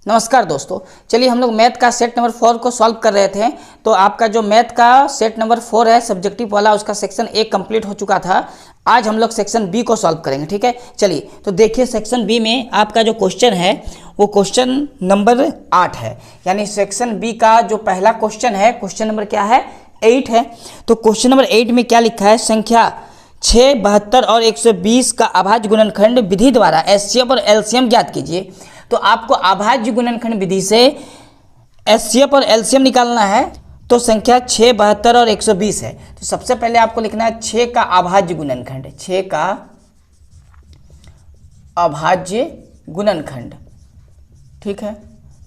नमस्कार दोस्तों, चलिए हम लोग मैथ का सेट नंबर 4 को सॉल्व कर रहे थे। तो आपका जो मैथ का सेट नंबर 4 है सब्जेक्टिव वाला, उसका सेक्शन ए कंप्लीट हो चुका था। आज हम लोग सेक्शन बी को सॉल्व करेंगे, ठीक है। चलिए तो देखिए, सेक्शन बी में आपका जो क्वेश्चन है वो क्वेश्चन नंबर 8 है। यानी सेक्शन बी का जो पहला क्वेश्चन है, क्वेश्चन नंबर क्या है, 8 है। तो क्वेश्चन नंबर 8 में क्या लिखा है, संख्या 6, 72 और 120 का अभाज्य गुणनखंड विधि द्वारा एचसीएफ और एलसीएम ज्ञात कीजिए। तो आपको अभाज्य गुणनखंड विधि से एचसीएफ और एलसीएम निकालना है। तो संख्या 6, 72 और 120 है। तो सबसे पहले आपको लिखना है 6 का अभाज्य गुणनखंड, 6 का अभाज्य गुणनखंड, ठीक है।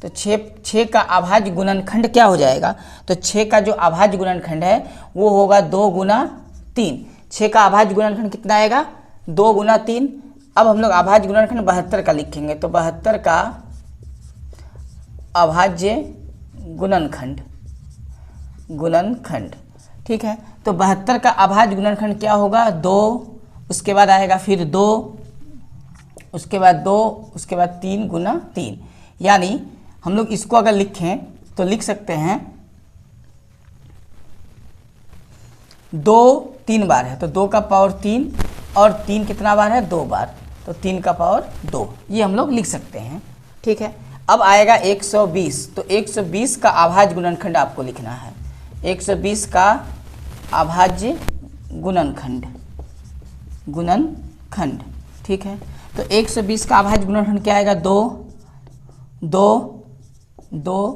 तो 6 का अभाज्य गुणनखंड क्या हो जाएगा, तो 6 का जो अभाज्य गुणनखंड है वो होगा 2 गुना 3। 6 का अभाज्य गुणनखंड कितना आएगा, 2 गुना 3। अब हम लोग अभाज्य गुणनखंड 72 का लिखेंगे। तो 72 का अभाज्य गुणनखंड, ठीक है। तो 72 का अभाज्य गुणनखंड क्या होगा, 2, उसके बाद आएगा फिर 2, उसके बाद 2, उसके बाद 3 गुना 3। यानी हम लोग इसको अगर लिखें तो लिख सकते हैं 2 3 बार है तो 2 का पावर 3 और 3 कितना बार है, 2 बार, तो 3 का पावर 2, ये हम लोग लिख सकते हैं, ठीक है। अब आएगा 120। तो 120 का अभाज्य गुणनखंड आपको लिखना है, 120 का अभाज्य गुणनखंड, ठीक है। तो 120 का अभाज्य गुणनखंड क्या आएगा, 2 2 2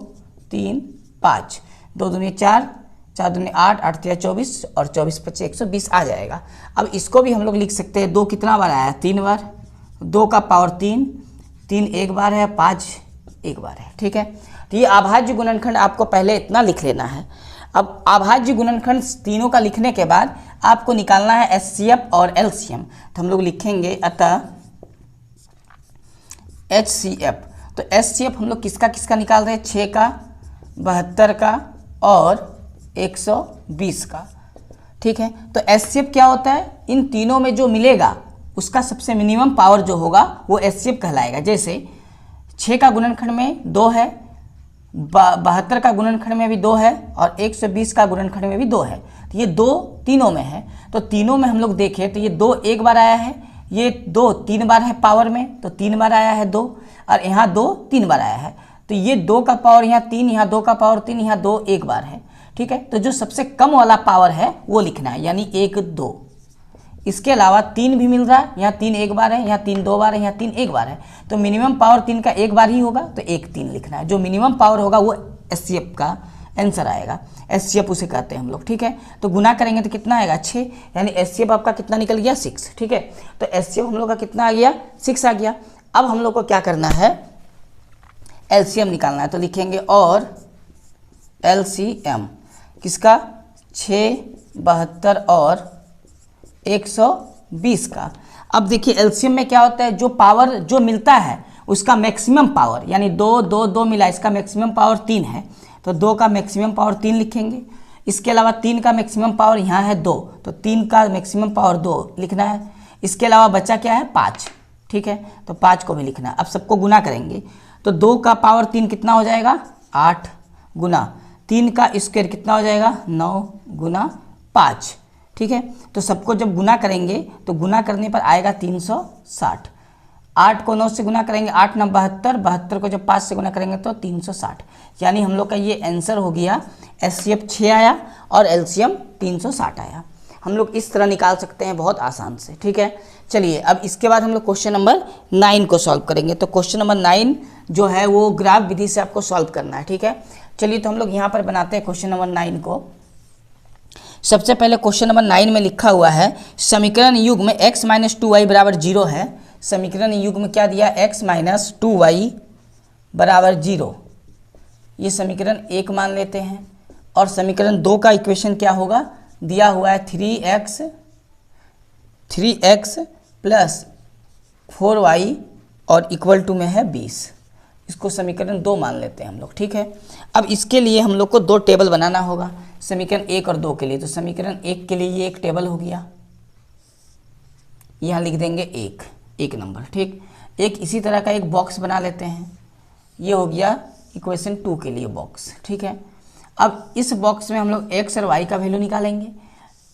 3 5, 2 दूनी 4, 4 दूनी 8, 8 3 24 और 24 25 120 आ जाएगा। अब इसको भी हम लोग लिख सकते हैं, 2 कितना बार आया, 3 बार, 2 का पावर 3, 3 एक बार है, 5 एक बार है, ठीक है। तो ये अभाज्य गुणनखंड आपको पहले इतना लिख लेना है। अब अभाज्य गुणनखंड तीनों का लिखने के बाद आपको निकालना है एचसीएफ और एलसीएम। तो हम लोग लिखेंगे अतः एचसीएफ। तो एचसीएफ हम लोग किसका किसका निकाल रहे हैं, 6 का, 72 का और 120 का, ठीक है। तो एचसीएफ क्या होता है, इन तीनों में जो मिलेगा उसका सबसे मिनिमम पावर जो होगा वो एचसीएफ कहलाएगा। जैसे 6 का गुणनखंड में 2 है, 72 का गुणनखंड में भी 2 है और 120 का गुणनखंड में भी 2 है। तो ये 2 तीनों में है। तो तीनों में हम लोग देखें तो ये 2 एक बार आया है, ये 2 3 बार है पावर में, तो 3 बार आया है 2, और यहाँ 2 3 बार आया है। तो ये 2 का पावर यहाँ 3, यहाँ 2 का पावर 3, यहाँ 2 एक बार है, ठीक है। तो जो सबसे कम वाला पावर है वो लिखना है, यानी 1 2। इसके अलावा 3 भी मिल रहा है, यहाँ 3 एक बार है, यहाँ 3 2 बार है, यहाँ 3 एक बार है। तो मिनिमम पावर 3 का एक बार ही होगा, तो 1 3 लिखना है। जो मिनिमम पावर होगा वो एचसीएफ का आंसर आएगा, एचसीएफ उसे कहते हैं हम लोग, ठीक है। तो गुना करेंगे तो कितना आएगा, 6, यानी एचसीएफ आपका कितना निकल गया, 6, ठीक है। तो एचसीएफ हम लोग का कितना आ गया, 6 आ गया। अब हम लोग को क्या करना है, एलसीएम निकालना है। तो लिखेंगे और एलसीएम किसका, 6, 72 और 120 का। अब देखिए एलसीएम में क्या होता है, जो पावर जो मिलता है उसका मैक्सिमम पावर, यानी 2 2 2 मिला, इसका मैक्सिमम पावर 3 है, तो 2 का मैक्सिमम पावर 3 लिखेंगे। इसके अलावा 3 का मैक्सिमम पावर यहाँ है 2, तो 3 का मैक्सिमम पावर 2 लिखना है। इसके अलावा बचा क्या है, 5, ठीक है। तो 5 को भी लिखना है। अब सबको गुना करेंगे तो 2 का पावर 3 कितना हो जाएगा, 8 गुना 3 का स्क्वायर कितना हो जाएगा, 9 गुना 5, ठीक है। तो सबको जब गुना करेंगे तो गुना करने पर आएगा 360। 8 को 9 से गुना करेंगे, 8 9 72, 72 को जब 5 से गुना करेंगे तो 360। यानी हम लोग का ये आंसर हो गया, एचसीएफ 6 आया और एलसीएम 360 आया। हम लोग इस तरह निकाल सकते हैं बहुत आसान से, ठीक है। चलिए अब इसके बाद हम लोग क्वेश्चन नंबर 9 को सॉल्व करेंगे। तो क्वेश्चन नंबर 9 जो है वो ग्राफ विधि से आपको सॉल्व करना है, ठीक है। चलिए तो हम लोग यहाँ पर बनाते हैं क्वेश्चन नंबर 9 को। सबसे पहले क्वेश्चन नंबर 9 में लिखा हुआ है, समीकरण युग्म x - 2y बराबर 0 है। समीकरण युग्म क्या दिया, x - 2y बराबर 0, ये समीकरण 1 मान लेते हैं। और समीकरण 2 का इक्वेशन क्या होगा, दिया हुआ है 3x + 4y और इक्वल टू में है 20। इसको समीकरण 2 मान लेते हैं हम लोग, ठीक है। अब इसके लिए हम लोग को 2 टेबल बनाना होगा, समीकरण 1 और 2 के लिए। तो समीकरण 1 के लिए ये एक टेबल हो गया, यहाँ लिख देंगे 1 नंबर, ठीक। एक इसी तरह का एक बॉक्स बना लेते हैं, ये हो गया इक्वेशन 2 के लिए बॉक्स, ठीक है। अब इस बॉक्स में हम लोग x और y का वैल्यू निकालेंगे,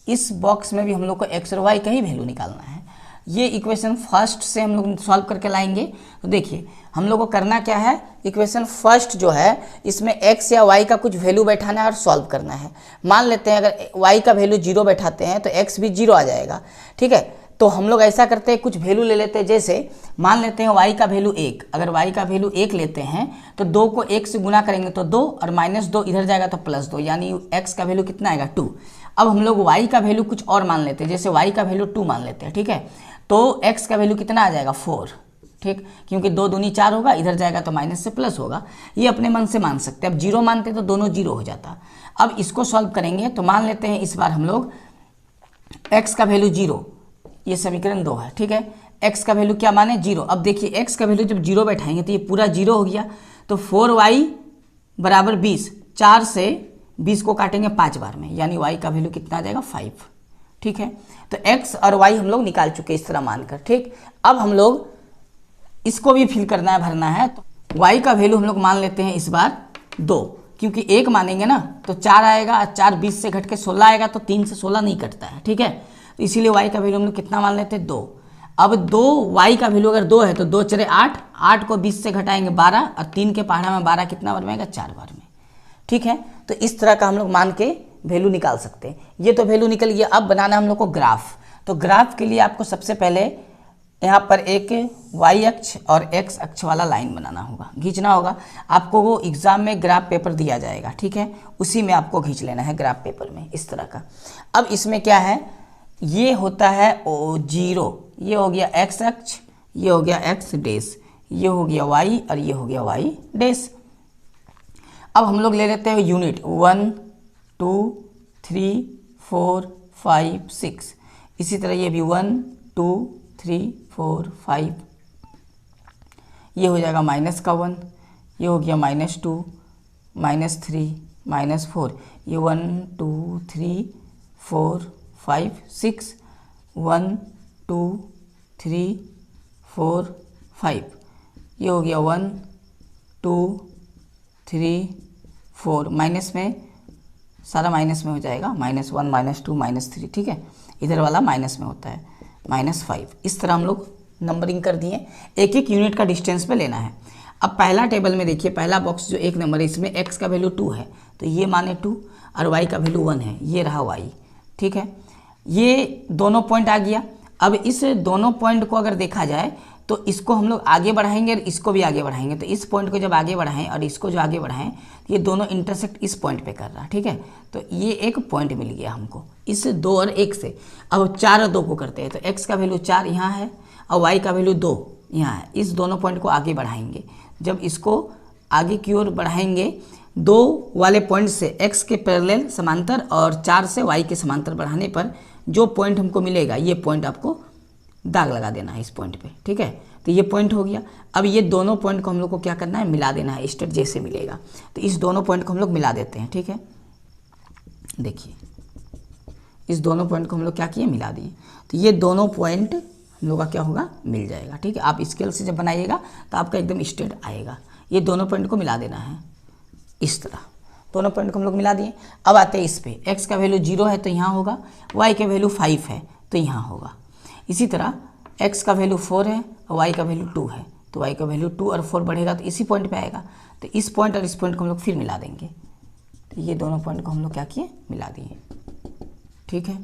इस बॉक्स में भी हम लोग को x और y का ही वैल्यू निकालना है। ये इक्वेशन फर्स्ट से हम लोग सॉल्व करके लाएंगे। तो देखिए हम लोग को करना क्या है, इक्वेशन फर्स्ट जो है इसमें x या y का कुछ वैल्यू बैठाना है और सॉल्व करना है। मान लेते हैं अगर y का वैल्यू 0 बैठाते हैं तो x भी 0 आ जाएगा, ठीक है। तो हम लोग ऐसा करते हैं, कुछ वैल्यू ले लेते हैं, जैसे मान लेते हैं y का वैल्यू 1, अगर y का वैल्यू 1 लेते हैं तो 2 को 1 से गुना करेंगे तो 2 और -2 इधर जाएगा तो +2, यानी x का वैल्यू कितना आएगा 2। अब हम लोग y का वैल्यू कुछ और मान लेते हैं, जैसे y का वैल्यू 2 मान लेते हैं, ठीक है। तो x का वैल्यू कितना आ जाएगा 4, ठीक, क्योंकि 2 दूनी 4 होगा, इधर जाएगा तो माइनस से प्लस होगा। ये अपने मन से मान सकते हैं। अब 0 मानते तो दोनों 0 हो जाता। अब इसको सॉल्व करेंगे तो मान लेते हैं इस बार हम लोग x का वैल्यू 0, ये समीकरण 2 है, ठीक है। x का वैल्यू क्या माने 0। अब देखिए x का वैल्यू जब 0 बैठाएंगे तो ये पूरा 0 हो गया, तो 4y बराबर 20, 4 से 20 को काटेंगे 5 बार में, यानी y का वैल्यू कितना आ जाएगा 5, ठीक है। तो x और y हम लोग निकाल चुके इस तरह मानकर, ठीक। अब हम लोग इसको भी फिल करना है, भरना है। तो y का वैल्यू हम लोग मान लेते हैं इस बार 2, क्योंकि 1 मानेंगे ना तो 4 आएगा, 4 20 से घट के 16 आएगा, तो 3 से 16 नहीं कटता है, ठीक है। तो इसीलिए y का वैल्यू हम लोग कितना मान लेते हैं 2। अब 2 y का वैल्यू अगर 2 है तो 2 चले 8, 8 को 20 से घटाएंगे 12, और 3 के पहाड़ा में 12 कितना बार में आएगा 4 बार में, ठीक है। तो इस तरह का हम लोग मान के वैल्यू निकाल सकते हैं। ये तो वैल्यू निकल गया। अब बनाना हम लोग को ग्राफ। तो ग्राफ के लिए आपको सबसे पहले यहाँ पर एक y अक्ष और x अक्ष वाला लाइन बनाना होगा, खींचना होगा। आपको वो एग्जाम में ग्राफ पेपर दिया जाएगा, ठीक है, उसी में आपको खींच लेना है ग्राफ पेपर में इस तरह का। अब इसमें क्या है, ये होता है 0, ये हो गया x अक्ष, ये हो गया x डैश, ये हो गया y और ये हो गया y डैश। अब हम लोग ले लेते हैं यूनिट 1 2 3 4 5 6, इसी तरह ये भी 1 2 3 4 5, ये हो जाएगा -1, ये हो गया -2 -3 -4, ये 1 2 3 4 5 6, 1 2 3 4 5, ये हो गया 1 2 3 4, माइनस में सारा माइनस में हो जाएगा, -1 -2 -3, ठीक है। इधर वाला माइनस में होता है -5। इस तरह हम लोग नंबरिंग कर दिए। एक एक यूनिट का डिस्टेंस पे लेना है। अब पहला टेबल में देखिए, पहला बॉक्स जो 1 नंबर है इसमें x का वैल्यू 2 है, तो ये माने 2, और y का वैल्यू 1 है, ये रहा y, ठीक है। ये दोनों पॉइंट आ गया। अब इस दोनों पॉइंट को अगर देखा जाए तो इसको हम लोग आगे बढ़ाएंगे और इसको भी आगे बढ़ाएंगे। तो इस पॉइंट को जब आगे बढ़ाएं और इसको जो आगे बढ़ाएं तो ये दोनों इंटरसेक्ट इस पॉइंट पे कर रहा है, ठीक है। तो ये एक पॉइंट मिल गया हमको इस 2 और 1 से। अब 4 और 2 को करते हैं, तो x का वैल्यू 4 यहाँ है और y का वैल्यू 2 यहाँ है। इस दोनों पॉइंट को आगे बढ़ाएंगे। जब इसको आगे की ओर बढ़ाएंगे, 2 वाले पॉइंट से x के पैरेलल समांतर और 4 से y के समांतर बढ़ाने पर जो पॉइंट हमको मिलेगा, ये पॉइंट आपको दाग लगा देना है इस पॉइंट पे, ठीक है। तो ये पॉइंट हो गया। अब ये दोनों पॉइंट को हम लोग को क्या करना है, मिला देना है, स्टेट जैसे मिलेगा। तो इस दोनों पॉइंट को हम लोग मिला देते हैं, ठीक है। देखिए इस दोनों पॉइंट को हम लोग क्या किए, मिला दिए। तो ये दोनों पॉइंट हम लोग का क्या होगा, मिल जाएगा, ठीक है। आप स्केल से जब बनाइएगा तो आपका एकदम स्ट्रेट आएगा। ये दोनों पॉइंट को मिला देना है इस तरह। दोनों पॉइंट को हम लोग मिला दिए। अब आते हैं इस पे, x का वैल्यू 0 है तो यहाँ होगा, y का वैल्यू 5 है तो यहाँ होगा। इसी तरह x का वैल्यू 4 है और y का वैल्यू 2 है, तो y का वैल्यू 2 और 4 बढ़ेगा तो इसी पॉइंट पे आएगा। तो इस पॉइंट और इस पॉइंट को हम लोग फिर मिला देंगे। तो ये दोनों पॉइंट को हम लोग क्या किए, मिला दिए, ठीक है।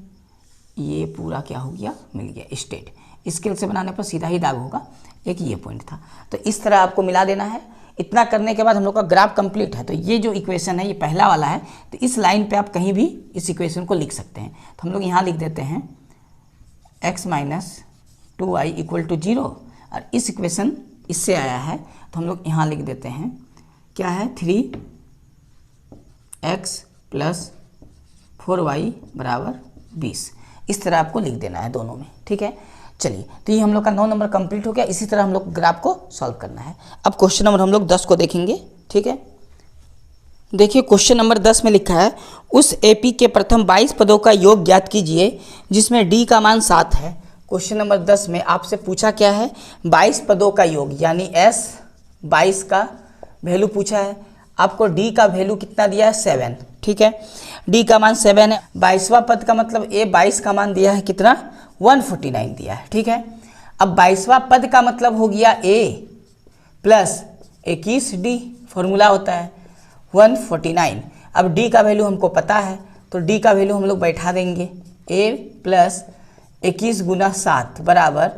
ये पूरा क्या हो गया, मिल गया स्टेट। स्केल से बनाने पर सीधा ही दाग होगा, एक ये पॉइंट था। तो इस तरह आपको मिला देना है। इतना करने के बाद हम लोग का ग्राफ कंप्लीट है। तो ये जो इक्वेशन है ये पहला वाला है, तो इस लाइन पे आप कहीं भी इस इक्वेशन को लिख सकते हैं। तो हम लोग यहाँ लिख देते हैं x - 2y = 0, और इस इक्वेशन इससे आया है तो हम लोग यहाँ लिख देते हैं क्या है, 3x + 4y = 20। इस तरह आपको लिख देना है दोनों में, ठीक है। चलिए, तो ये हम लोग का 9 नंबर कंप्लीट हो गया। इसी तरह हम लोग ग्राफ को सॉल्व करना है। अब क्वेश्चन नंबर हम लोग 10 को देखेंगे, ठीक है। देखिए क्वेश्चन नंबर 10 में लिखा है, उस एपी के प्रथम 22 पदों का योग ज्ञात कीजिए जिसमें डी का मान 7 है। क्वेश्चन नंबर 10 में आपसे पूछा क्या है, 22 पदों का योग, यानी S 22 का वैल्यू पूछा है, आपको डी का वैल्यू कितना दिया है 7, ठीक है, डी का मान 7 है। 22वां पद का मतलब ए 22 का मान दिया है कितना 149 दिया है, ठीक है। अब 22वां पद का मतलब हो गया ए प्लस 21 डी, फॉर्मूला होता है 149। अब डी का वैल्यू हमको पता है तो डी का वैल्यू हम लोग बैठा देंगे, ए प्लस 21 गुना 7 बराबर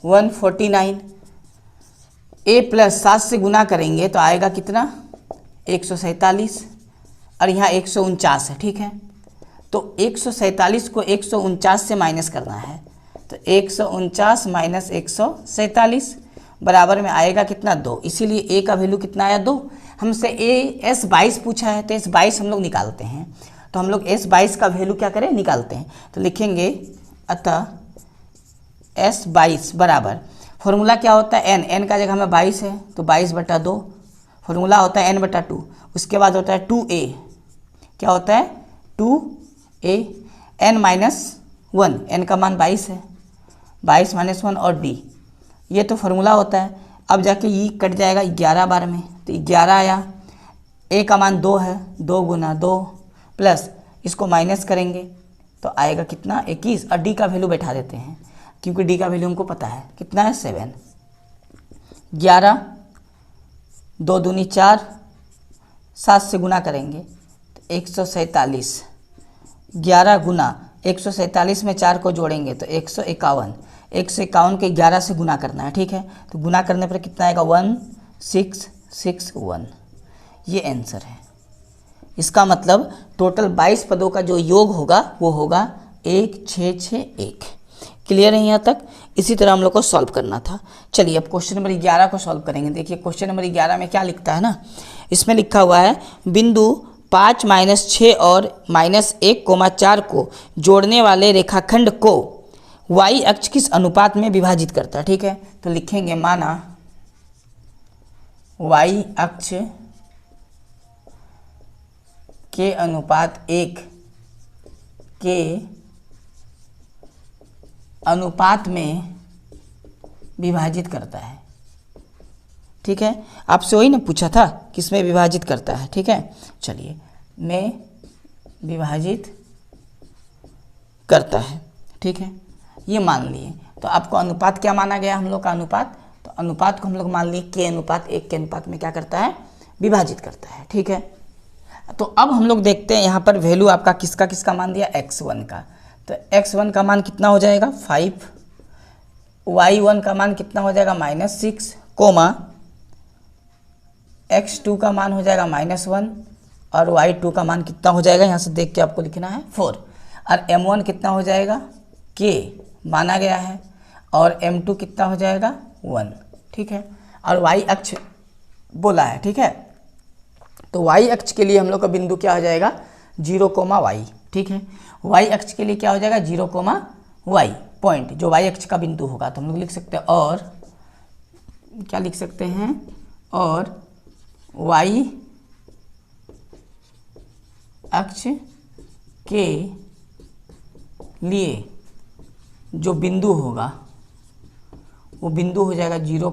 149। ए प्लस 7 से गुना करेंगे तो आएगा कितना 147 और यहाँ 149 है, ठीक है। तो 147 को 149 से माइनस करना है तो 149 माइनस 147 बराबर में आएगा कितना 2, इसीलिए ए का वैल्यू कितना आया 2। हमसे एस 22 पूछा है तो एस 22 हम लोग निकालते हैं, तो हम लोग एस 22 का वैल्यू क्या करें निकालते हैं, तो लिखेंगे अतः एस 22 बराबर, फॉर्मूला क्या होता है एन, एन का जगह में 22 है तो 22/2, फॉर्मूला होता है n/2, उसके बाद होता है 2a, क्या होता है 2a, n-1, n का मान 22 है, 22 - 1 और d, ये तो फॉर्मूला होता है। अब जाके ये कट जाएगा 11 बार में तो 11 आया, a का मान 2 है, 2 गुना 2 प्लस इसको माइनस करेंगे तो आएगा कितना 21 और d का वैल्यू बैठा देते हैं क्योंकि d का वैल्यू हमको पता है कितना है 7। 11 2 दूनी 4, 7 से गुना करेंगे तो 147, 11 गुना 147 में 4 को जोड़ेंगे तो 151, 151 के 11 से गुना करना है, ठीक है। तो गुना करने पर कितना आएगा 1661, ये आंसर है। इसका मतलब टोटल 22 पदों का जो योग होगा वो होगा 1661। क्लियर है यहाँ तक? इसी तरह हम लोग को सॉल्व करना था। चलिए अब क्वेश्चन नंबर 11 को सॉल्व करेंगे। देखिए क्वेश्चन नंबर 11 में क्या लिखता है ना, इसमें लिखा हुआ है बिंदु 5 - 6 और -1,4 को जोड़ने वाले रेखाखंड को y अक्ष किस अनुपात में विभाजित करता है, ठीक है। तो लिखेंगे माना y अक्ष के अनुपात 1 के अनुपात में विभाजित करता है, ठीक है। आपसे वही ना पूछा था किसमें विभाजित करता है, ठीक है। चलिए में विभाजित करता है, ठीक है, ये मान लिए। तो आपको अनुपात क्या माना गया हम लोग का अनुपात, तो अनुपात को हम लोग मान लिए के अनुपात 1 के अनुपात में क्या करता है विभाजित करता है, ठीक है। तो अब हम लोग देखते हैं यहाँ पर वैल्यू आपका किसका किसका मान दिया x1 का, तो x1 का मान कितना हो जाएगा 5, y1 का मान कितना हो जाएगा -6, कोमा x2 का मान हो जाएगा -1 और y2 का मान कितना हो जाएगा, यहाँ से देख के आपको लिखना है 4, और m1 कितना हो जाएगा k माना गया है और m2 कितना हो जाएगा 1, ठीक है। और y अक्ष बोला है, ठीक है। तो y अक्ष के लिए हम लोग का बिंदु क्या हो जाएगा 0, y, ठीक है। y अक्ष के लिए क्या हो जाएगा 0, y पॉइंट जो y अक्ष का बिंदु होगा। तो हम लोग लिख सकते हैं और क्या लिख सकते हैं, और y अक्ष के लिए जो बिंदु होगा वो बिंदु हो जाएगा 0,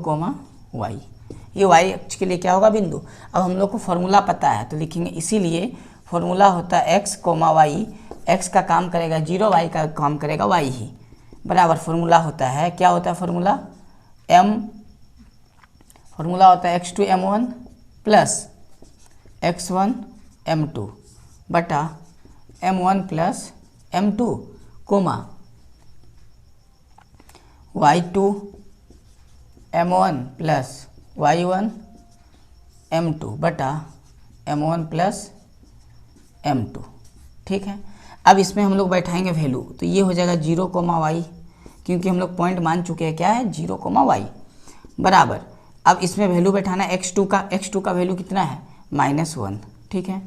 y, ये y अक्ष के लिए क्या होगा बिंदु। अब हम लोग को फॉर्मूला पता है तो लिखेंगे, इसीलिए फॉर्मूला होता है x, y, x का काम करेगा 0, y का काम करेगा y ही, बराबर फॉर्मूला होता है, क्या होता है फॉर्मूला फॉर्मूला होता है x2 m1 plus x1 m2 बटा m1 plus m2 coma y2 m1 plus y1 m2 बटा m1 प्लस m2, ठीक है। अब इसमें हम लोग बैठाएंगे वैल्यू, तो ये हो जाएगा 0, y, क्योंकि हम लोग पॉइंट मान चुके हैं क्या है 0, y, बराबर। अब इसमें वैल्यू बैठाना है x2 का वैल्यू कितना है -1, ठीक है,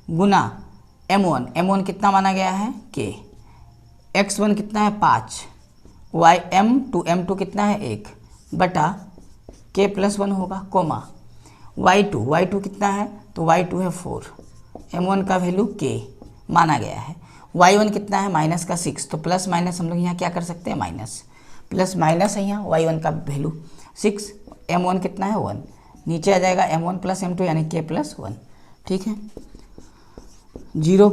गुना m1 कितना माना गया है k, x1 कितना है 5, m2 कितना है 1 बटा k + 1 होगा, कोमा y2 कितना है, तो y2 है 4, m1 का वैल्यू k माना गया है, y1 कितना है -6, तो प्लस माइनस हम लोग यहाँ क्या कर सकते हैं प्लस माइनस है यहाँ y1 का वैल्यू 6, m1 कितना है 1, नीचे आ जाएगा m1 प्लस m2 यानी k प्लस 1। ठीक है, 0,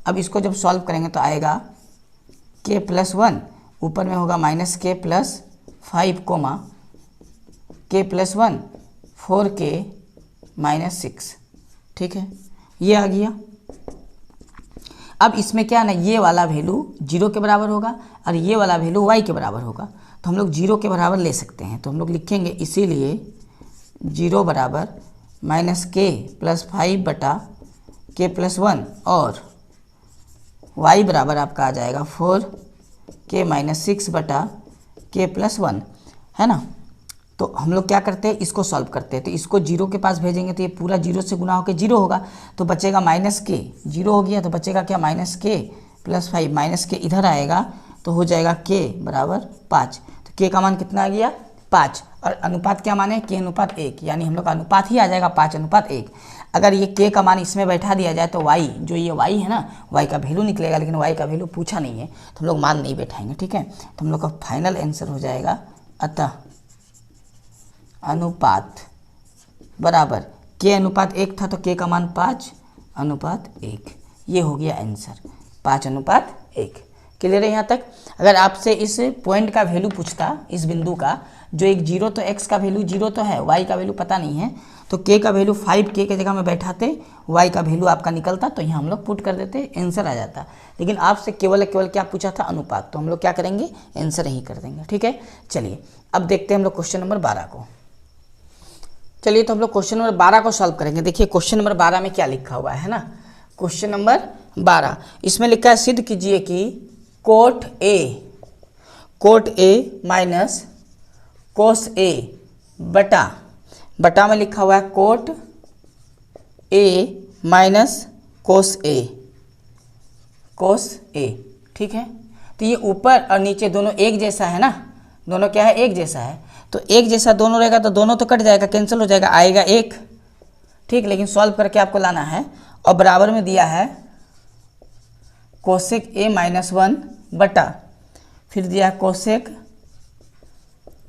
अब इसको जब सॉल्व करेंगे तो आएगा k प्लस 1, ऊपर में होगा minus k plus 5, k plus 1 4k minus 6। ठीक है, ये आ गया। अब इसमें क्या ना, ये वाला वैल्यू 0 के बराबर होगा और ये वाला वैल्यू y के बराबर होगा, तो हम लोग 0 के बराबर ले सकते हैं। तो हम लोग लिखेंगे इसीलिए 0 बराबर माइनस k प्लस 5 बटा k प्लस 1 और y बराबर आपका आ जाएगा 4k माइनस 6 बटा k प्लस 1, है ना। तो हम लोग क्या करते हैं, इसको सॉल्व करते हैं। तो इसको 0 के पास भेजेंगे तो ये पूरा 0 से गुना होकर 0 होगा, तो बचेगा माइनस k, 0 हो गया तो बचेगा क्या, minus k plus 5, minus k इधर आएगा तो हो जाएगा k बराबर 5। तो k का मान कितना आ गया, 5, और अनुपात क्या माने, k अनुपात 1, यानी हम लोग का अनुपात ही आ जाएगा 5:1। अगर ये k का मान इसमें बैठा दिया जाए तो y, जो ये y है ना, y का वैल्यू निकलेगा, लेकिन y का वैल्यू पूछा नहीं है तो हम लोग मान नहीं बैठाएंगे। ठीक है, तो हम लोग का फाइनल आंसर हो जाएगा अतः अनुपात बराबर k अनुपात 1 था तो k का मान 5:1, ये हो गया आंसर 5:1। क्लियर है यहाँ तक। अगर आपसे इस पॉइंट का वैल्यू पूछता, इस बिंदु का, जो एक 0 तो x का वैल्यू 0 तो है, y का वैल्यू पता नहीं है, तो k का वैल्यू 5k के जगह में बैठाते, y का वैल्यू आपका निकलता, तो यहाँ हम लोग पुट कर देते, आंसर आ जाता। लेकिन आपसे केवल क्या पूछा था, अनुपात, तो हम लोग क्या करेंगे, आंसर ही कर देंगे। ठीक है, चलिए अब देखते हैं हम लोग क्वेश्चन नंबर 12 को। चलिए तो हम लोग क्वेश्चन नंबर 12 को सॉल्व करेंगे। देखिए क्वेश्चन नंबर 12 में क्या लिखा हुआ है ना, क्वेश्चन नंबर 12 इसमें लिखा है सिद्ध कीजिए कि कोट ए माइनस कोस ए बटा में लिखा हुआ है कोट ए माइनस कोस ए। ठीक है, तो ये ऊपर और नीचे दोनों एक जैसा है ना, दोनों क्या है, एक जैसा है, तो एक जैसा दोनों रहेगा तो दोनों तो कट जाएगा, कैंसिल हो जाएगा, आएगा 1। ठीक, लेकिन सॉल्व करके आपको लाना है, और बराबर में दिया है कोसेक ए माइनस 1 बटा, फिर दिया है कोसेक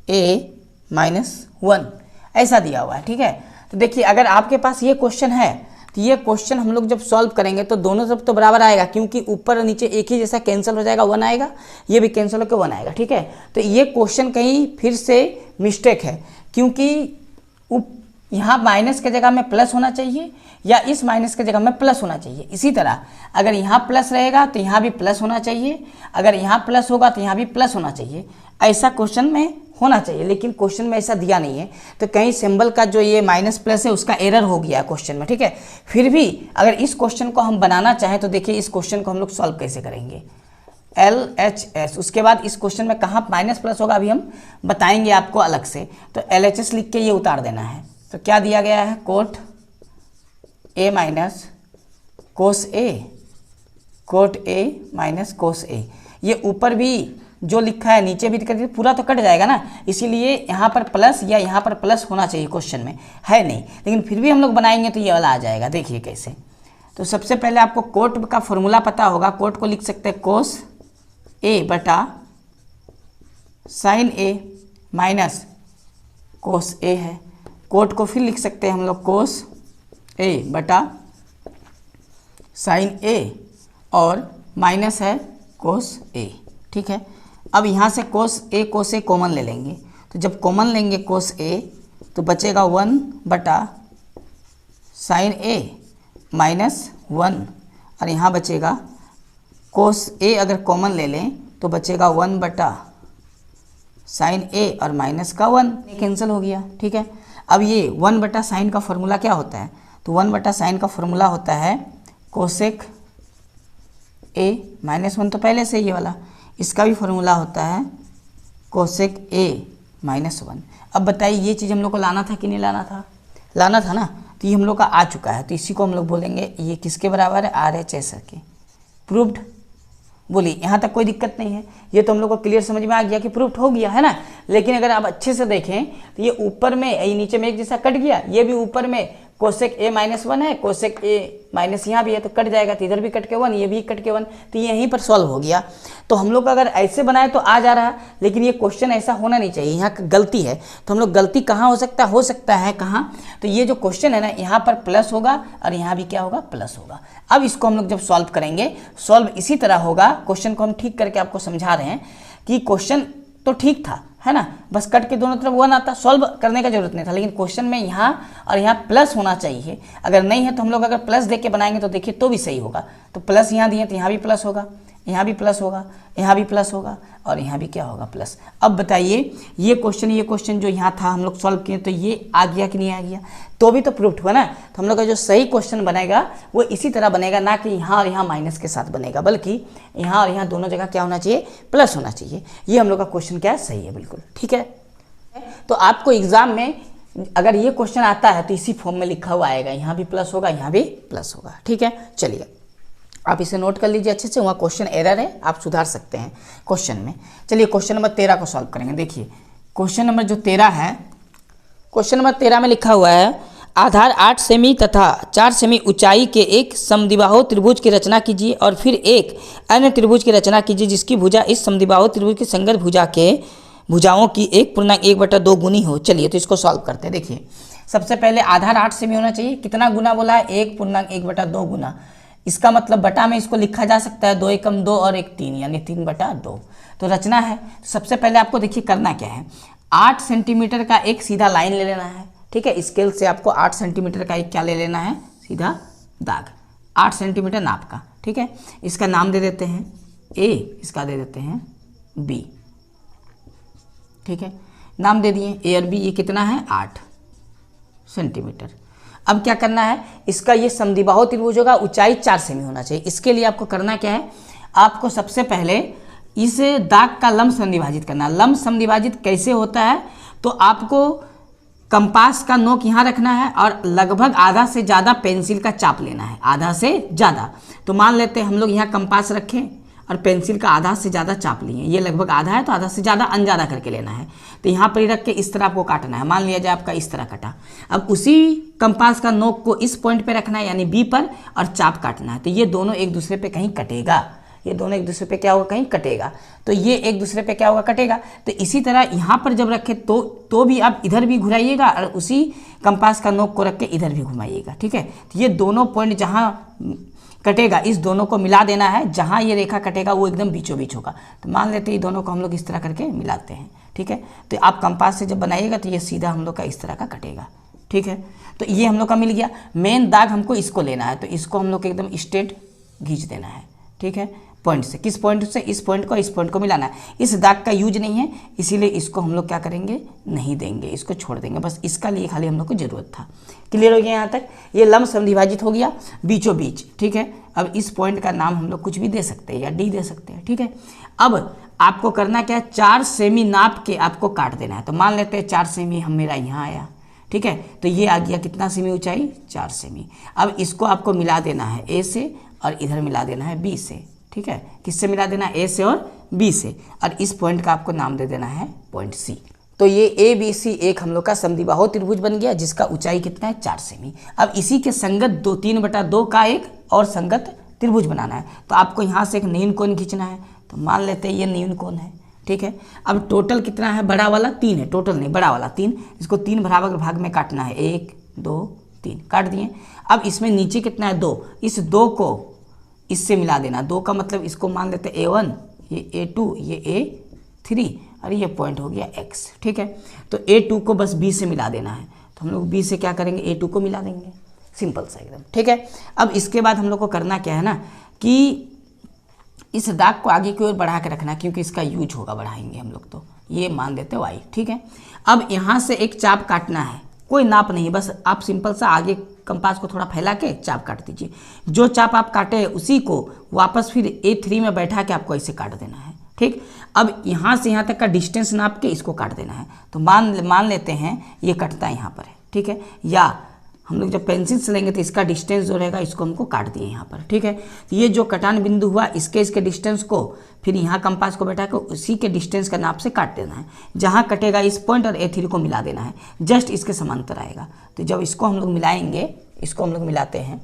ए माइनस 1, ऐसा दिया हुआ है। ठीक है, तो देखिए अगर आपके पास ये क्वेश्चन है तो ये क्वेश्चन हम लोग जब सॉल्व करेंगे तो दोनों तरफ तो बराबर आएगा, क्योंकि ऊपर और नीचे एक ही जैसा, कैंसिल हो जाएगा, 1 आएगा, ये भी कैंसिल होकर 1 आएगा। ठीक है, तो ये क्वेश्चन कहीं फिर से मिस्टेक है, क्योंकि यहाँ माइनस के जगह में प्लस होना चाहिए या इस माइनस के जगह में प्लस होना चाहिए। इसी तरह अगर यहाँ प्लस रहेगा तो यहाँ भी प्लस होना चाहिए, अगर यहाँ प्लस होगा तो यहाँ भी प्लस होना चाहिए, ऐसा क्वेश्चन में होना चाहिए, लेकिन क्वेश्चन में ऐसा दिया नहीं है। तो कहीं सिंबल का जो ये माइनस प्लस है उसका एरर हो गया क्वेश्चन में। ठीक है, फिर भी अगर इस क्वेश्चन को हम बनाना चाहें तो देखिए इस क्वेश्चन को हम लोग सॉल्व कैसे करेंगे, LHS, उसके बाद इस क्वेश्चन में कहाँ माइनस प्लस होगा अभी हम बताएंगे आपको अलग से। तो LHS लिख के ये उतार देना है। तो क्या दिया गया है, cot A minus cos A minus cos A, ये ऊपर भी जो लिखा है नीचे भी कर दीजिए, पूरा तो कट जाएगा ना, इसीलिए यहाँ पर प्लस या यहाँ पर प्लस होना चाहिए, क्वेश्चन में है नहीं, लेकिन फिर भी हम लोग बनाएंगे तो ये वाला आ जाएगा। देखिए कैसे, तो सबसे पहले आपको कोट का फॉर्मूला पता होगा, कोट को लिख सकते हैं कोस ए बटा साइन ए माइनस कोस ए है, कोट को फिर लिख सकते हैं हम लोग कोस ए बटा साइन ए और माइनस है कोस ए। ठीक है, अब यहाँ से कोस ए कॉमन ले लेंगे, तो जब कॉमन लेंगे कोस ए तो बचेगा 1 बटा साइन ए माइनस 1, और यहाँ बचेगा कोस ए, अगर कॉमन ले लें तो बचेगा 1 बटा साइन ए और माइनस का 1, कैंसिल हो गया। ठीक है, अब ये 1 बटा साइन का फॉर्मूला क्या होता है, तो 1 बटा साइन का फॉर्मूला होता है कोसेक ए माइनस 1, तो पहले से ये वाला, इसका भी फॉर्मूला होता है कोसेक ए माइनस 1। अब बताइए ये चीज़ हम लोग को लाना था कि नहीं लाना था, लाना था ना, तो ये हम लोग का आ चुका है, तो इसी को हम लोग बोलेंगे ये किसके बराबर है, RHS के। प्रूव्ड, बोलिए यहाँ तक कोई दिक्कत नहीं है, ये तो हम लोग को क्लियर समझ में आ गया कि प्रूव्ड हो गया है ना। लेकिन अगर आप अच्छे से देखें तो ये ऊपर में ये नीचे में एक जैसा कट गया, ये भी ऊपर में कोसेक ए -1 है, कोसेक ए माइनस यहाँ भी है तो कट जाएगा, तो इधर भी कट के 1, ये भी कट के 1, तो ये यहीं पर सॉल्व हो गया। तो हम लोग अगर ऐसे बनाए तो आ जा रहा है, लेकिन ये क्वेश्चन ऐसा होना नहीं चाहिए, यहाँ गलती है। तो हम लोग गलती कहाँ हो सकता है कहाँ, तो ये जो क्वेश्चन है ना यहाँ पर प्लस होगा और यहाँ भी क्या होगा, प्लस होगा। अब इसको हम लोग जब सॉल्व करेंगे, सॉल्व इसी तरह होगा। क्वेश्चन को हम ठीक करके आपको समझा रहे हैं कि क्वेश्चन तो ठीक था, है ना, बस कट के दोनों तरफ 1 आता, सॉल्व करने का जरूरत नहीं था, लेकिन क्वेश्चन में यहाँ और यहाँ प्लस होना चाहिए। अगर नहीं है तो हम लोग अगर प्लस दे के बनाएंगे तो देखिए तो भी सही होगा। तो प्लस यहाँ दिए तो यहाँ भी प्लस होगा, यहाँ भी प्लस होगा, यहाँ भी प्लस होगा और यहाँ भी क्या होगा, प्लस। अब बताइए ये क्वेश्चन जो यहाँ था हम लोग सॉल्व किए तो ये आ गया कि नहीं आ गया, तो भी तो प्रूफ हुआ ना। तो हम लोग का जो सही क्वेश्चन बनेगा वो इसी तरह बनेगा, ना कि यहाँ और यहाँ माइनस के साथ बनेगा, बल्कि यहाँ और यहाँ दोनों जगह क्या होना चाहिए, प्लस होना चाहिए। ये हम लोग का क्वेश्चन क्या है, सही है बिल्कुल, ठीक है। तो आपको एग्जाम में अगर ये क्वेश्चन आता है तो इसी फॉर्म में लिखा हुआ आएगा, यहाँ भी प्लस होगा, यहाँ भी प्लस होगा, ठीक है। चलिए आप इसे नोट कर लीजिए अच्छे से, वहाँ क्वेश्चन एरर है, आप सुधार सकते हैं क्वेश्चन में। चलिए क्वेश्चन नंबर 13 को सॉल्व करेंगे। देखिए क्वेश्चन नंबर जो 13 है, क्वेश्चन नंबर 13 में लिखा हुआ है आधार 8 सेमी तथा 4 सेमी ऊंचाई के एक समद्विबाहु त्रिभुज की रचना कीजिए और फिर एक अन्य त्रिभुज की रचना कीजिए जिसकी भुजा इस समद्विबाहु त्रिभुज की संगत भुजा के भुजाओं की 1.1/2 गुनी हो। चलिए तो इसको सॉल्व करते हैं। देखिए सबसे पहले आधार 8 सेमी होना चाहिए, कितना गुना बोला है, 1.1/2 गुना। इसका मतलब बटा में इसको लिखा जा सकता है 2 एकम 2 और 1 3, यानी 3/2। तो रचना है, सबसे पहले आपको देखिए करना क्या है, 8 सेंटीमीटर का एक सीधा लाइन ले लेना है, ठीक है। स्केल से आपको 8 सेंटीमीटर का एक क्या ले लेना है, सीधा दाग, 8 सेंटीमीटर नाप का, ठीक है। इसका नाम दे देते हैं ए, इसका दे देते हैं बी, ठीक है। नाम दे दिए ए और बी, ये कितना है 8 सेंटीमीटर। अब क्या करना है, इसका ये समद्विबाहु त्रिभुज होगा, ऊंचाई 4 सेमी होना चाहिए। इसके लिए आपको करना क्या है, आपको सबसे पहले इस दाग का लंब समद्विभाजित करना। लंब समद्विभाजित कैसे होता है, तो आपको कंपास का नोक यहाँ रखना है और लगभग आधा से ज़्यादा पेंसिल का चाप लेना है, आधा से ज़्यादा। तो मान लेते हैं हम लोग यहाँ कंपास रखें और पेंसिल का आधा से ज़्यादा चाप लिए, ये लगभग आधा है तो आधा से ज़्यादा अनज़्यादा करके लेना है। तो यहाँ पर ही रख के इस तरह आपको काटना है, मान लिया जाए आपका इस तरह कटा। अब उसी कंपास का नोक को इस पॉइंट पे रखना है यानी बी पर, और चाप काटना है। तो ये दोनों एक दूसरे पे कहीं कटेगा, ये दोनों एक दूसरे पे क्या होगा, कहीं कटेगा। तो ये एक दूसरे पे क्या होगा, कटेगा। तो इसी तरह यहाँ पर जब रखे तो भी आप इधर भी घुराइएगा और उसी कंपास का नोक को रख के इधर भी घुमाइएगा, ठीक है। तो ये दोनों पॉइंट जहाँ कटेगा इस दोनों को मिला देना है, जहाँ ये रेखा कटेगा वो एकदम बीचों बीच होगा। तो मान लेते हैं ये दोनों को हम लोग इस तरह करके मिलाते हैं, ठीक है। तो आप कंपास से जब बनाइएगा तो ये सीधा हम लोग का इस तरह का कटेगा, ठीक है। तो ये हम लोग का मिल गया। मेन दाग हमको इसको लेना है, तो इसको हम लोग एकदम स्ट्रेट खींच देना है, ठीक है। पॉइंट से, किस पॉइंट से, इस पॉइंट को मिलाना है। इस दाग का यूज नहीं है इसीलिए इसको हम लोग क्या करेंगे, नहीं देंगे, इसको छोड़ देंगे, बस इसका लिए खाली हम लोग को जरूरत था। क्लियर हो गया यहाँ तक, ये लंब समद्विभाजित हो गया बीचों बीच, ठीक है। अब इस पॉइंट का नाम हम लोग कुछ भी दे सकते हैं या डी दे सकते हैं, ठीक है। अब आपको करना क्या है, 4 सेमी नाप के आपको काट देना है। तो मान लेते हैं 4 सेमी हम मेरा यहाँ आया, ठीक है। तो ये आ गया कितना सेमी ऊंचाई, 4 सेमी। अब इसको आपको मिला देना है ए से और इधर मिला देना है बी से, ठीक है। किससे मिला देना है, ए से और बी से, और इस पॉइंट का आपको नाम दे देना है पॉइंट सी। तो ये ए बी सी एक हम लोग का समद्विबाहु त्रिभुज बन गया जिसका ऊंचाई कितना है, 4 सेमी। अब इसी के संगत 3/2 का एक और संगत त्रिभुज बनाना है। तो आपको यहाँ से एक न्यून कोण खींचना है। तो मान लेते हैं ये न्यून कोण है, ठीक है। अब टोटल कितना है, बड़ा वाला 3 है, टोटल नहीं बड़ा वाला 3, इसको 3 बराबर भाग में काटना है, 1 2 3 काट दिए। अब इसमें नीचे कितना है 2, इस 2 को इससे मिला देना। 2 का मतलब इसको मान लेते हैं A1, ये A2, ये A3 और ये पॉइंट हो गया X, ठीक है। तो A2 को बस B से मिला देना है। तो हम लोग B से क्या करेंगे, A2 को मिला देंगे, सिंपल सा एकदम, ठीक है। अब इसके बाद हम लोग को करना क्या है ना, कि इस दाग को आगे की ओर बढ़ा के रखना, क्योंकि इसका यूज होगा, बढ़ाएंगे हम लोग। तो ये मान देते हैं Y, ठीक है। अब यहाँ से एक चाप काटना है, कोई नाप नहीं, बस आप सिंपल सा आगे कंपास को थोड़ा फैला के चाप काट दीजिए। जो चाप आप काटे उसी को वापस फिर A3 में बैठा के आपको ऐसे काट देना है, ठीक। अब यहाँ से यहाँ तक का डिस्टेंस नाप के इसको काट देना है। तो मान लेते हैं ये कटता है यहाँ पर है, ठीक है। या हम लोग जब पेंसिल से लेंगे तो इसका डिस्टेंस जो रहेगा इसको हमको काट दिए यहाँ पर, ठीक है। तो ये जो कटान बिंदु हुआ इसके डिस्टेंस को फिर यहाँ कंपास को बैठा कर उसी के डिस्टेंस का नाप से काट देना है। जहाँ कटेगा इस पॉइंट और A3 को मिला देना है, जस्ट इसके समांतर आएगा। तो जब इसको हम लोग मिलाएंगे, इसको हम लोग मिलाते हैं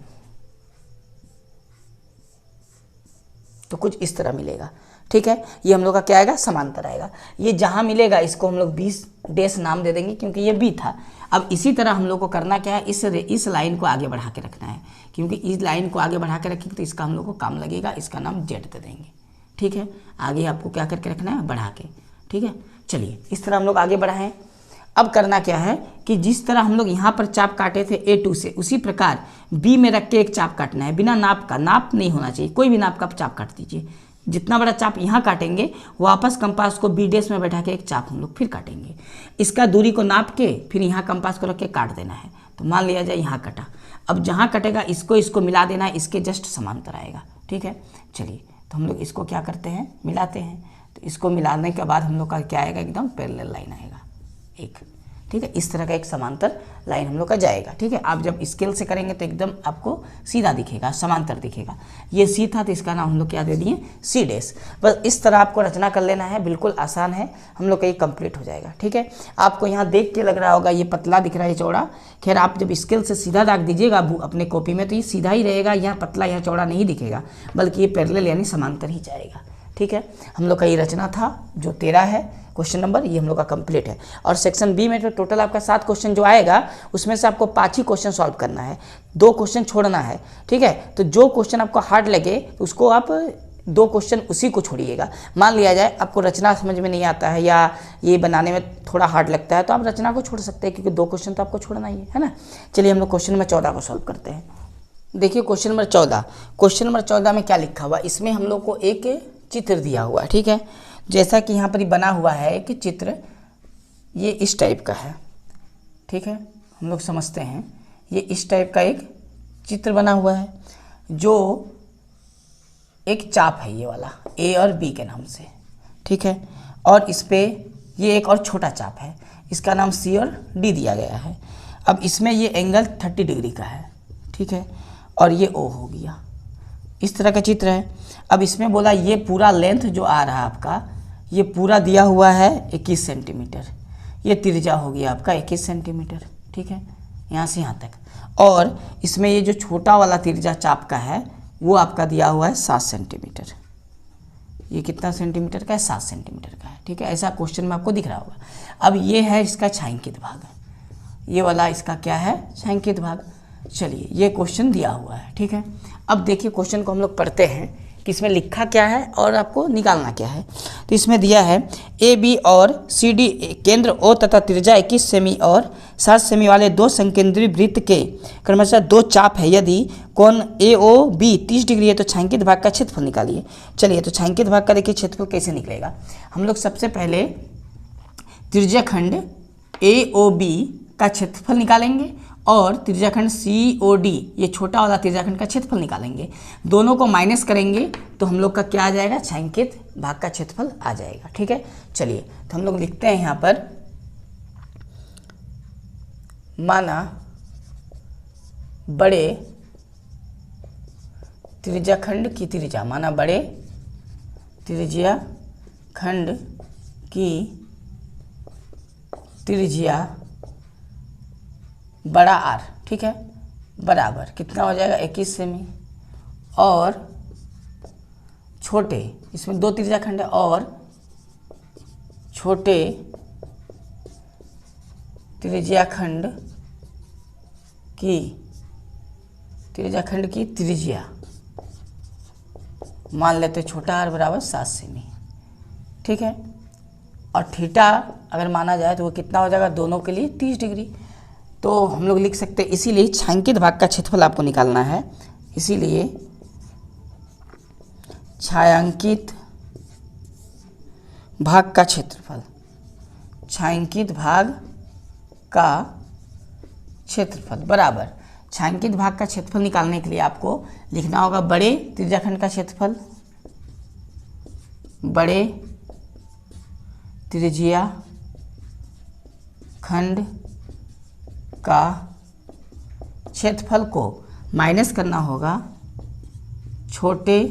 तो कुछ इस तरह मिलेगा, ठीक है। ये हम लोग का क्या आएगा, समांतर आएगा। ये जहाँ मिलेगा इसको हम लोग 20 डैश नाम दे देंगे क्योंकि ये बी था। अब इसी तरह हम लोग को करना क्या है, इस लाइन को आगे बढ़ा के रखना है, क्योंकि इस लाइन को आगे बढ़ा के रखेंगे तो इसका हम लोग को काम लगेगा, इसका नाम जेड दे देंगे, ठीक है। आगे आपको क्या करके रखना है, बढ़ा के, ठीक है। चलिए इस तरह हम लोग आगे बढ़ाएं। अब करना क्या है कि जिस तरह हम लोग यहाँ पर चाप काटे थे A2 से, उसी प्रकार B में रख के एक चाप काटना है, बिना नाप का, नाप नहीं होना चाहिए, कोई भी नाप का चाप काट दीजिए। जितना बड़ा चाप यहाँ काटेंगे वापस कंपास को B डैश में बैठा के एक चाप हम लोग फिर काटेंगे। इसका दूरी को नाप के फिर यहाँ कंपास को रख के काट देना है। तो मान लिया जाए यहाँ कटा, अब जहाँ कटेगा इसको मिला देना है, इसके जस्ट समांतर आएगा, ठीक है। चलिए तो हम लोग इसको क्या करते हैं, मिलाते हैं। तो इसको मिलाने के बाद हम लोग का क्या आएगा, एकदम पैरेलल लाइन आएगा एक, ठीक है। इस तरह का एक समांतर लाइन हम लोग का जाएगा, ठीक है। आप जब स्केल से करेंगे तो एकदम आपको सीधा दिखेगा, समांतर दिखेगा। ये सी था तो इसका नाम हम लोग क्या दे दिए, सी डैश। बस इस तरह आपको रचना कर लेना है, बिल्कुल आसान है, हम लोग का ये कंप्लीट हो जाएगा, ठीक है। आपको यहाँ देख के लग रहा होगा ये पतला दिख रहा है, चौड़ा। खैर आप जब स्केल से सीधा दाग दीजिएगा अपने कॉपी में तो ये सीधा ही रहेगा, यहाँ पतला यहाँ चौड़ा नहीं दिखेगा, बल्कि ये पैरेलल यानी समांतर ही जाएगा, ठीक है। हम लोग का ये रचना था जो 13 है क्वेश्चन नंबर, ये हम लोग का कंप्लीट है। और सेक्शन बी में तो टोटल आपका 7 क्वेश्चन जो आएगा उसमें से आपको 5 ही क्वेश्चन सॉल्व करना है, 2 क्वेश्चन छोड़ना है, ठीक है। तो जो क्वेश्चन आपको हार्ड लगे उसको आप 2 क्वेश्चन उसी को छोड़िएगा। मान लिया जाए आपको रचना समझ में नहीं आता है या ये बनाने में थोड़ा हार्ड लगता है तो आप रचना को छोड़ सकते हैं, क्योंकि 2 क्वेश्चन तो आपको छोड़ना ही है ना। चलिए हम लोग क्वेश्चन नंबर 14 को सॉल्व करते हैं। देखिए क्वेश्चन नंबर 14, क्वेश्चन नंबर 14 में क्या लिखा हुआ, इसमें हम लोग को एक चित्र दिया हुआ है, ठीक है। जैसा कि यहाँ पर बना हुआ है कि चित्र ये इस टाइप का है, ठीक है। हम लोग समझते हैं ये इस टाइप का एक चित्र बना हुआ है, जो एक चाप है ये वाला A और B के नाम से, ठीक है। और इस पे ये एक और छोटा चाप है, इसका नाम C और D दिया गया है। अब इसमें ये एंगल 30 डिग्री का है, ठीक है। और ये O हो गया, इस तरह का चित्र है। अब इसमें बोला ये पूरा लेंथ जो आ रहा है आपका, ये पूरा दिया हुआ है 21 सेंटीमीटर, ये त्रिज्या हो गया आपका 21 सेंटीमीटर, ठीक है, यहाँ से यहाँ तक। और इसमें ये जो छोटा वाला त्रिज्या चाप का है वो आपका दिया हुआ है 7 सेंटीमीटर। ये कितना सेंटीमीटर का है, 7 सेंटीमीटर का है, ठीक है। ऐसा क्वेश्चन में आपको दिख रहा होगा। अब ये है इसका छायांकित भाग, ये वाला इसका क्या है, छायांकित भाग। चलिए ये क्वेश्चन दिया हुआ है, ठीक है। अब देखिए क्वेश्चन को हम लोग पढ़ते हैं कि इसमें लिखा क्या है और आपको निकालना क्या है। तो इसमें दिया है AB और CD केंद्र O तथा त्रिज्या 21 सेमी और 7 सेमी वाले 2 संकेंद्री वृत्त के क्रमशः 2 चाप है। यदि कोण AOB 30 डिग्री है तो छायांकित भाग का क्षेत्रफल निकालिए। चलिए तो छायांकित भाग का देखिए क्षेत्रफल कैसे निकलेगा। हम लोग सबसे पहले त्रिज्याखंड AOB का क्षेत्रफल निकालेंगे और त्रिज्याखंड COD ये छोटा वाला त्रिज्याखंड का क्षेत्रफल निकालेंगे। दोनों को माइनस करेंगे तो हम लोग का क्या आ जाएगा, छायांकित भाग का क्षेत्रफल आ जाएगा, ठीक है। चलिए तो हम लोग लिखते हैं यहाँ पर, माना बड़े त्रिज्याखंड की त्रिज्या, माना बड़े त्रिज्याखंड की त्रिज्या बड़ा R, ठीक है, बराबर कितना हो जाएगा 21 सेमी, और छोटे, इसमें 2 त्रिज्याखंड है, और छोटे त्रिज्याखंड की त्रिज्या मान लेते छोटा R बराबर 7 सेमी, ठीक है। और थीटा अगर माना जाए तो वो कितना हो जाएगा, दोनों के लिए 30 डिग्री। तो हम लोग लिख सकते हैं, इसीलिए छायांकित भाग का क्षेत्रफल आपको निकालना है। इसीलिए छायांकित भाग का क्षेत्रफल, छायांकित भाग का क्षेत्रफल बराबर, छायांकित भाग का क्षेत्रफल निकालने के लिए आपको लिखना होगा बड़े त्रिज्याखंड का क्षेत्रफल, बड़े त्रिज्याखंड का क्षेत्रफल को माइनस करना होगा छोटे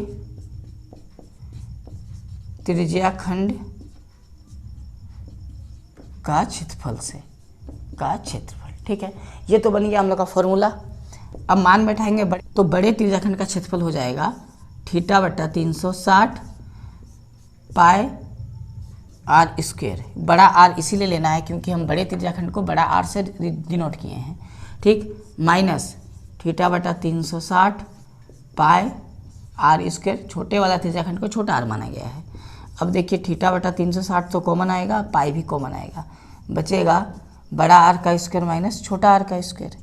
त्रिज्याखंड का क्षेत्रफल से, का क्षेत्रफल। ठीक है, ये तो बन गया हम लोग का फॉर्मूला। अब मान बैठाएंगे बड़े, तो बड़े त्रिज्याखंड का क्षेत्रफल हो जाएगा थीटा बटा 360 पाई आर स्क्वायर। बड़ा आर इसीलिए लेना है क्योंकि हम बड़े त्रिज्याखंड को बड़ा आर से डिनोट किए हैं। ठीक, माइनस थीटा बटा 360 पाई आर स्क्वायर, छोटे वाला त्रिज्याखंड को छोटा आर माना गया है। अब देखिए थीटा बटा 360 तो कॉमन आएगा, पाई भी कॉमन आएगा, बचेगा बड़ा आर का स्क्वायर माइनस छोटा आर का स्क्वायर।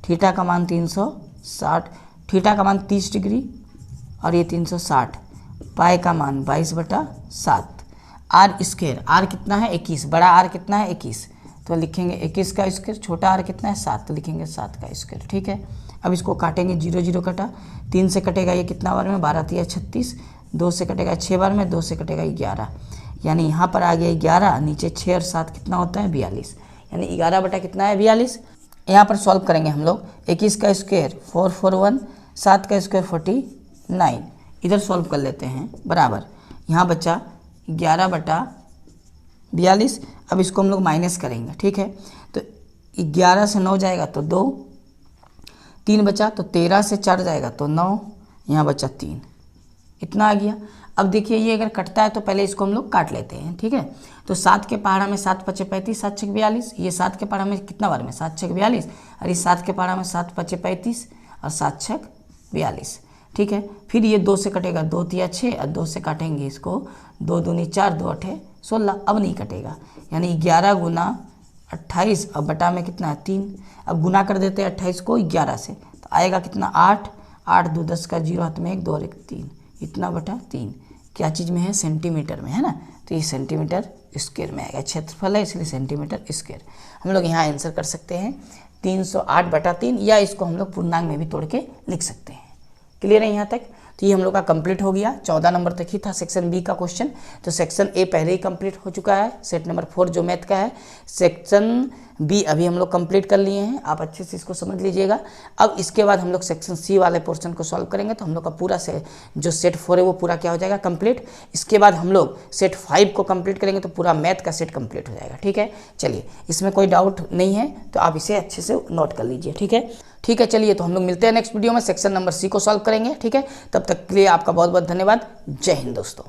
थीटा का मान 360, थीटा का मान 30 डिग्री और ये 360, पाई का मान 22/7। आर स्क्वायर, आर कितना है 21, बड़ा आर कितना है 21, तो लिखेंगे 21 का स्क्वायर, छोटा आर कितना है 7, तो लिखेंगे 7 का स्क्वायर। ठीक है, अब इसको काटेंगे, 0 0 कटा, 3 से कटेगा ये कितना बार में 12 3 36, 2 से कटेगा 6 बार में, 2 से कटेगा 11, यानी यहाँ पर आ गया 11, नीचे 6 और 7 कितना होता है 42, यानी 11 बटा कितना है 42। यहाँ पर सॉल्व करेंगे हम लोग, 21 का स्क्वायर 441, 7 का स्क्वायर 49, इधर सॉल्व कर लेते हैं, बराबर यहाँ बचा 11 बटा 42। अब इसको हम लोग माइनस करेंगे। ठीक है, तो 11 से 9 जाएगा तो 2, 3 बचा, तो 13 से 4 जाएगा तो 9, यहाँ बचा 3, इतना आ गया। अब देखिए ये अगर कटता है तो पहले इसको हम लोग काट लेते हैं। ठीक है, तो 7 के पहाड़ा में 7 5 35, 7 6 42, ये 7 के पहाड़ा में कितना बार में 7 6 42, और ये 7 के पहाड़ा में 7 5 35 और 7 6 42। ठीक है, फिर ये 2 से कटेगा 2 3 6, और 2 से काटेंगे इसको 2 दूनी 4, 2 8 16, अब नहीं कटेगा, यानी 11 गुना 28 और बटा में कितना है 3। अब गुना कर देते हैं 28 को 11 से, तो आएगा कितना 8, 8 2 10 का 0 हाथ में 1 2 और 1 3, इतना बटा 3। क्या चीज़ में है, सेंटीमीटर में है ना, तो ये सेंटीमीटर स्क्वायर में आएगा, क्षेत्रफल है इसलिए सेंटीमीटर स्क्वायर। हम लोग यहाँ आंसर कर सकते हैं 308 बटा 3, या इसको हम लोग पूर्णांक में भी तोड़ के लिख सकते हैं। क्लियर है यहाँ तक? तो ये हम लोग का कंप्लीट हो गया। 14 नंबर तक ही था सेक्शन बी का क्वेश्चन, तो सेक्शन ए पहले ही कंप्लीट हो चुका है, सेट नंबर 4 जो मैथ का है। सेक्शन बी अभी हम लोग कंप्लीट कर लिए हैं, आप अच्छे से इसको समझ लीजिएगा। अब इसके बाद हम लोग सेक्शन सी वाले पोर्शन को सॉल्व करेंगे, तो हम लोग का पूरा से जो सेट 4 है वो पूरा क्या हो जाएगा कंप्लीट। इसके बाद हम लोग सेट 5 को कंप्लीट करेंगे, तो पूरा मैथ का सेट कंप्लीट हो जाएगा। ठीक है, चलिए इसमें कोई डाउट नहीं है तो आप इसे अच्छे से नोट कर लीजिए। ठीक है, चलिए तो हम लोग मिलते हैं नेक्स्ट वीडियो में, सेक्शन नंबर सी को सॉल्व करेंगे। ठीक है, तब तक के लिए आपका बहुत बहुत धन्यवाद। जय हिंद दोस्तों।